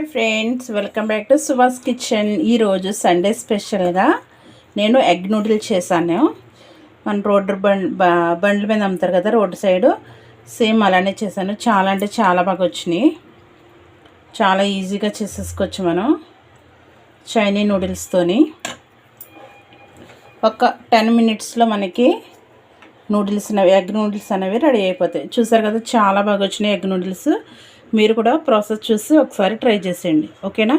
Hi friends, welcome back to Suvas kitchen. ఈరోజు Sunday స్పెషల్గా నేను ఎగ్ నూడిల్స్ చేశాను. మన బండ్ల మీద అమ్ముతారు కదా రోడ్డు సైడు, సేమ్ అలానే చేశాను. చాలా అంటే చాలా బాగా వచ్చినాయి. చాలా ఈజీగా చేసేసుకోవచ్చు మనం చైనీ నూడిల్స్తోని. ఒక 10 మినిట్స్లో మనకి ఎగ్ నూడిల్స్ అనేవి రెడీ అయిపోతాయి. చూసారు కదా, చాలా బాగా వచ్చినాయి ఎగ్ నూడిల్స్. మీరు కూడా ప్రాసెస్ చూసి ఒకసారి ట్రై చేసేయండి, ఓకేనా.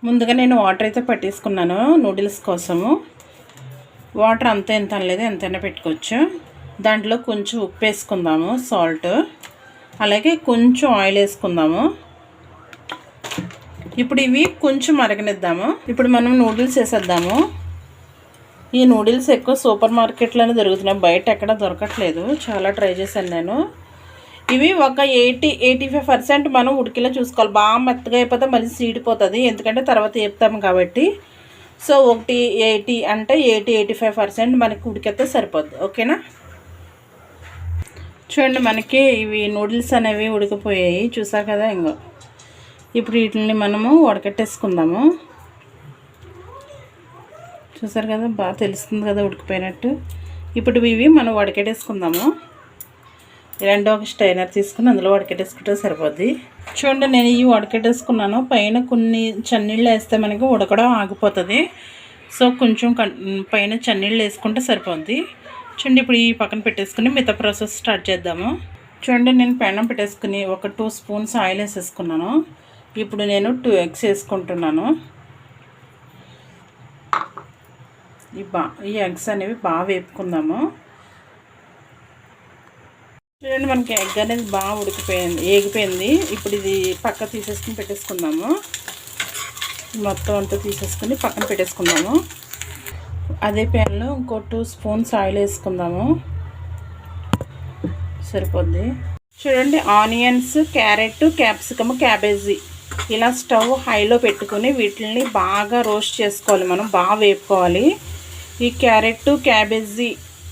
ముందుగా నేను వాటర్ అయితే పట్టేసుకున్నాను నూడిల్స్ కోసము. వాటర్ అంత ఎంత అనలేదు, ఎంతైనా పెట్టుకోవచ్చు. దాంట్లో కొంచెం ఉప్పు వేసుకుందాము, సాల్ట్, అలాగే కొంచెం ఆయిల్ వేసుకుందాము. ఇప్పుడు ఇవి కొంచెం మరగనిద్దాము. ఇప్పుడు మనం నూడిల్స్ వేసేద్దాము. ఈ నూడిల్స్ ఎక్కువ సూపర్ మార్కెట్లోనే దొరుకుతున్నాయి, బయట ఎక్కడ దొరకట్లేదు. చాలా ట్రై చేశాను నేను. ఇవి ఒక 80-85% మనం ఉడికిలా చూసుకోవాలి. బాగా మెత్తగా అయిపోతే మళ్ళీ సీడిపోతుంది, ఎందుకంటే తర్వాత వేపుతాము కాబట్టి. సో 80 అంటే 80-85% మనకి ఉడికితే సరిపోద్ది, ఓకేనా. చూడండి, మనకి ఇవి నూడిల్స్ అనేవి ఉడికిపోయాయి, చూసారు కదా. ఇంకో ఇప్పుడు వీటిని మనము ఉడకట్టేసుకుందాము. చూసారు కదా, బాగా తెలుస్తుంది కదా ఉడికిపోయినట్టు. ఇప్పుడు ఇవి మనం వడకెట్టేసుకుందాము. ఇలాంటి ఒక స్టైనర్ తీసుకుని అందులో వడకెట్టేసుకుంటే సరిపోద్ది. చూడండి, నేను ఇవి వడకెట్టేసుకున్నాను. పైన కొన్ని చన్నీళ్ళు వేస్తే మనకి ఉడకడం ఆగిపోతుంది. సో కొంచెం పైన చన్నీళ్ళు వేసుకుంటే సరిపోద్ది. చూడండి, ఇప్పుడు ఈ పక్కన పెట్టేసుకుని మిగతా ప్రాసెస్ స్టార్ట్ చేద్దాము. చూడండి, నేను పెనం పెట్టేసుకుని ఒక 2 స్పూన్స్ ఆయిల్ వేసేసుకున్నాను. ఇప్పుడు నేను 2 ఎగ్స్ వేసుకుంటున్నాను. ఈ ఎగ్స్ అనేవి బాగా వేపుకుందాము. చూడండి, మనకి ఎగ్ అనేది బాగా ఏగిపోయింది. ఇప్పుడు ఇది పక్క తీసేసుకుని పెట్టేసుకుందాము. మొత్తం అంతా తీసేసుకుని పక్కన పెట్టేసుకుందాము. అదే ప్యాన్లో ఇంకో 2 స్పూన్స్ ఆయిల్ వేసుకుందాము, సరిపోద్ది. చూడండి, ఆనియన్స్, క్యారెట్, క్యాప్సికమ్, క్యాబేజీ ఇలా స్టవ్ హైలో పెట్టుకుని వీటిని బాగా రోస్ట్ చేసుకోవాలి. మనం బాగా వేపుకోవాలి. ఈ క్యారెట్, క్యాబేజీ,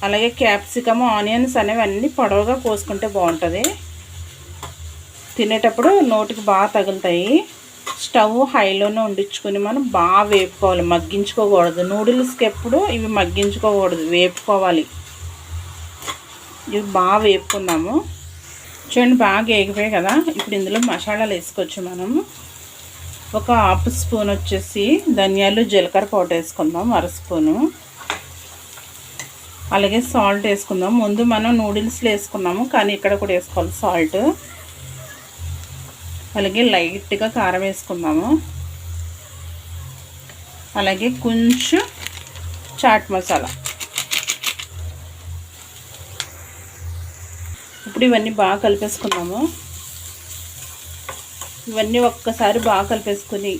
అలాగే క్యాప్సికమ్, ఆనియన్స్ అనేవి అన్నీ పొడవుగా కోసుకుంటే బాగుంటుంది. తినేటప్పుడు నోటికి బాగా తగులుతాయి. స్టవ్ హైలోనే ఉండించుకొని మనం బాగా వేపుకోవాలి, మగ్గించుకోకూడదు. నూడిల్స్కి ఎప్పుడు ఇవి మగ్గించుకోకూడదు, వేపుకోవాలి. ఇవి బాగా వేపుకుందాము. చూడండి, బాగా ఎగిపోయాయి కదా. ఇప్పుడు ఇందులో మసాలాలు వేసుకోవచ్చు మనము. ఒక 1/2 స్పూన్ వచ్చేసి ధనియాలు, జీలకర్ర పౌడర్ వేసుకుందాం, 1/2 స్పూను. అలాగే సాల్ట్ వేసుకుందాం. ముందు మనం నూడిల్స్లో వేసుకున్నాము, కానీ ఇక్కడ కూడా వేసుకోవాలి సాల్ట్. అలాగే లైట్గా కారం వేసుకుందాము. అలాగే కొంచెం చాట్ మసాలా. ఇప్పుడు ఇవన్నీ బాగా కలిపేసుకుందాము. ఇవన్నీ ఒక్కసారి బాగా కలిపేసుకుని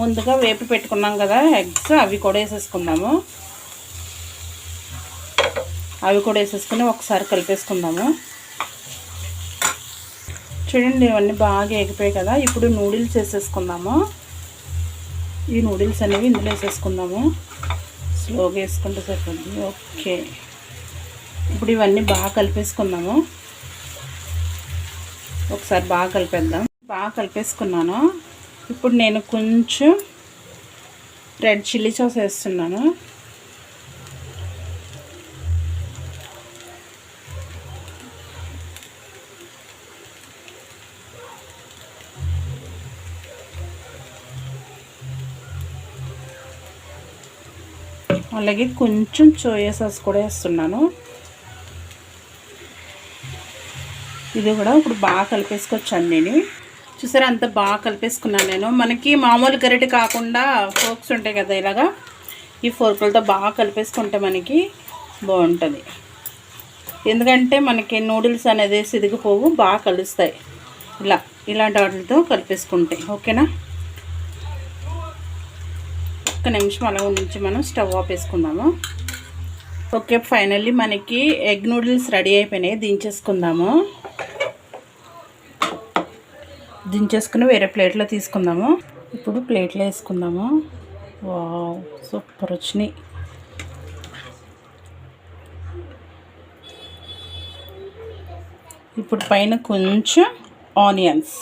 ముందుగా వేపి పెట్టుకున్నాం కదా ఎగ్స్, అవి కూడా వేసేసుకుందాము. అవి కూడా వేసేసుకుని ఒకసారి కలిపేసుకుందాము. చూడండి, ఇవన్నీ బాగా ఎగిపోయాయి కదా. ఇప్పుడు నూడిల్స్ వేసేసుకుందాము. ఈ నూడిల్స్ అనేవి ఇందులో వేసేసుకుందాము. స్లోగా వేసుకుంటే సరిపోద్ది, ఓకే. ఇప్పుడు ఇవన్నీ బాగా కలిపేసుకుందాము. ఒకసారి బాగా కలిపేద్దాం. బాగా కలిపేసుకున్నాను. ఇప్పుడు నేను కొంచెం రెడ్ చిల్లీ సాస్ వేస్తున్నాను. అలాగే కొంచెం సోయా సాస్ కూడా వేస్తున్నాను. ఇది కూడా ఇప్పుడు బాగా కలిపేసుకోవచ్చు అన్నీ. చూసారా, అంత బాగా కలిపేసుకున్నాను నేను. మనకి మామూలు గరిటె కాకుండా ఫోర్క్స్ ఉంటాయి కదా, ఇలాగా ఈ ఫోర్కులతో బాగా కలిపేసుకుంటే మనకి బాగుంటుంది. ఎందుకంటే మనకి నూడిల్స్ అనేది సిదిగిపోవు, బాగా కలుస్తాయి ఇలాంటి వాటితో కలిపేసుకుంటే, ఓకేనా. ఒక్క నిమిషం అలా ఉంచి మనం స్టవ్ ఆఫ్ వేసుకుందాము. ఓకే, ఫైనల్లీ మనకి ఎగ్ నూడిల్స్ రెడీ అయిపోయినాయి. దించేసుకుందాము. దించేసుకుని వేరే ప్లేట్లో తీసుకుందాము. ఇప్పుడు ప్లేట్లో వేసుకుందాము. వావ్, సూపర్ వచ్చినాయి. ఇప్పుడు ఇప్పుడు పైన కొంచెం ఆనియన్స్.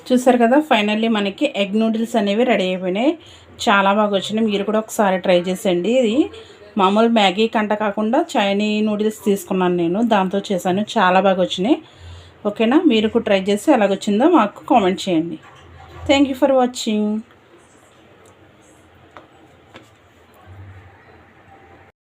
చూసారు కదా, ఫైనల్లీ మనకి ఎగ్ నూడిల్స్ అనేవి రెడీ అయిపోయినాయి. చాలా బాగా వచ్చినాయి. మీరు కూడా ఒకసారి ట్రై చేసేయండి. ఇది మామూలు మ్యాగీ కంట కాకుండా చైనీ నూడిల్స్ తీసుకున్నాను నేను, దాంతో చేశాను. చాలా బాగా వచ్చినాయి. ఓకేనా, మీరు కూడా ట్రై చేసి ఎలాగొచ్చిందో మాకు కామెంట్ చేయండి. Thank you for watching.